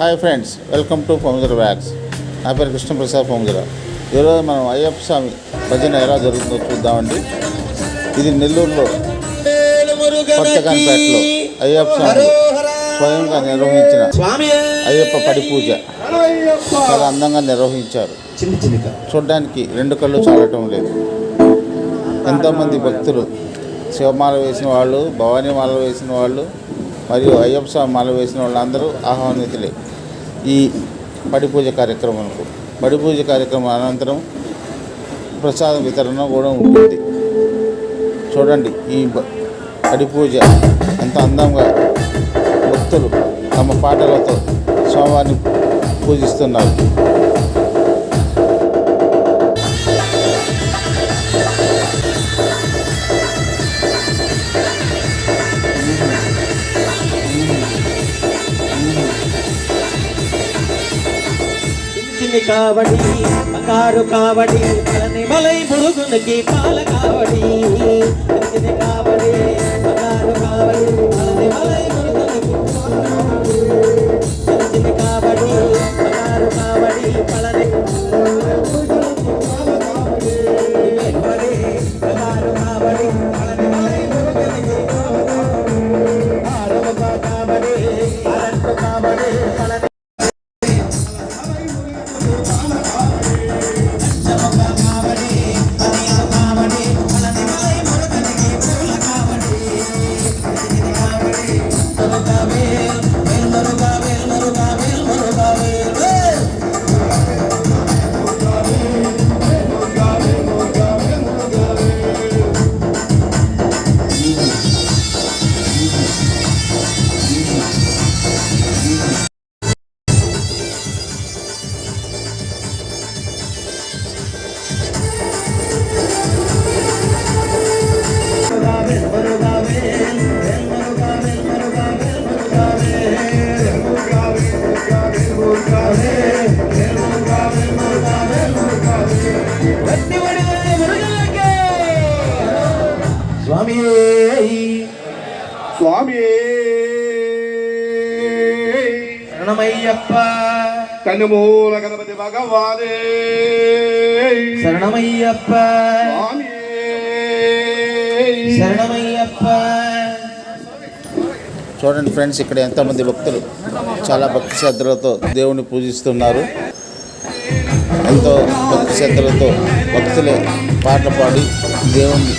Hi friends, welcome to పొంగుదర వ్యాక్స్. నా పేరు కృష్ణప్రసాద్ పొంగుదర. ఈరోజు మనం అయ్యప్ప స్వామి భజన ఎలా జరుగుతుందో చూద్దామండి. ఇది నెల్లూరులో కొత్తగానిపేటలో అయ్యప్ప స్వామి స్వయంగా నిర్వహించిన అయ్యప్ప పడి పూజ చాలా అందంగా నిర్వహించారు. చూడడానికి రెండు కళ్ళు చాలటం లేదు. ఎంతోమంది భక్తులు శివమాల వేసిన వాళ్ళు, భవానీ మాల వేసిన వాళ్ళు మరియు అయ్యప్ప స్వామి మాల వేసిన వాళ్ళందరూ ఆహ్వానితులే ఈ పడి పూజ కార్యక్రమంకు. పడి పూజ కార్యక్రమం అనంతరం ప్రసాద వితరణ కూడా ఉంటుంది. చూడండి ఈ పడి పూజ ఎంత అందంగా భక్తులు తమ పాటలతో స్వామివారిని పూజిస్తున్నారు. కావడి బంగారు కావడి మలై మురుగునికి పాల కావడి కావడి బంగారు కావడి మలై మురుగునికి కావడి బంగారు కావడి పళని బంగారు కావడి పళని మలై మురుగునికి కావడి అలంటు కావడి పళని స్వామి శరణమయ్యప్ప కన్నుమూల గణపతి భగవానే శరణమయ్యప్ప స్వామి శరణమయ్యప్ప. చూడండి ఫ్రెండ్స్, ఇక్కడ ఎంతోమంది భక్తులు చాలా భక్తి శ్రద్ధలతో దేవుని పూజిస్తున్నారు. ఎంతో భక్తి శ్రద్ధలతో భక్తులే పాటలు పాడి దేవుణ్ణి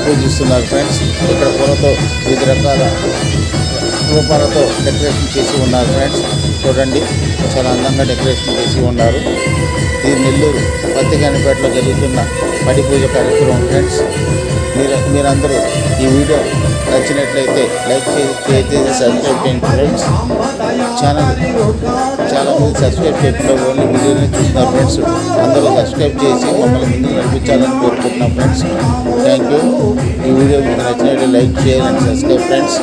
పూజిస్తున్నారు. ఫ్రెండ్స్, ఇక్కడ పూలతో వివిధ రకాల రూపాలతో డెకరేషన్ చేసి ఉన్నారు. ఫ్రెండ్స్ చూడండి, చాలా అందంగా డెకరేషన్ చేసి ఉన్నారు. ఇది నెల్లూరు కొత్తగానిపేటలో జరుగుతున్న పడి పూజ కార్యక్రమం. ఫ్రెండ్స్, మీరందరూ ఈ వీడియో నచ్చినట్లయితే లైక్ చేసి సబ్స్క్రైబ్ చేయండి. ఫ్రెండ్స్, ఛానల్ చాలా మంది సబ్స్క్రైబ్ చేయకుండా ఓన్లీ వీడియోని చూస్తున్నారు. ఫ్రెండ్స్, అందరూ సబ్స్క్రైబ్ చేసి మమ్మల్ని ముందుకు నడిపించాలని కోరుకుంటున్నాం. Friends, thank you. ఈ వీడియో మీకు నచ్చినట్లయితే లైక్ చేయాలని సబ్స్క్రైబ్. ఫ్రెండ్స్.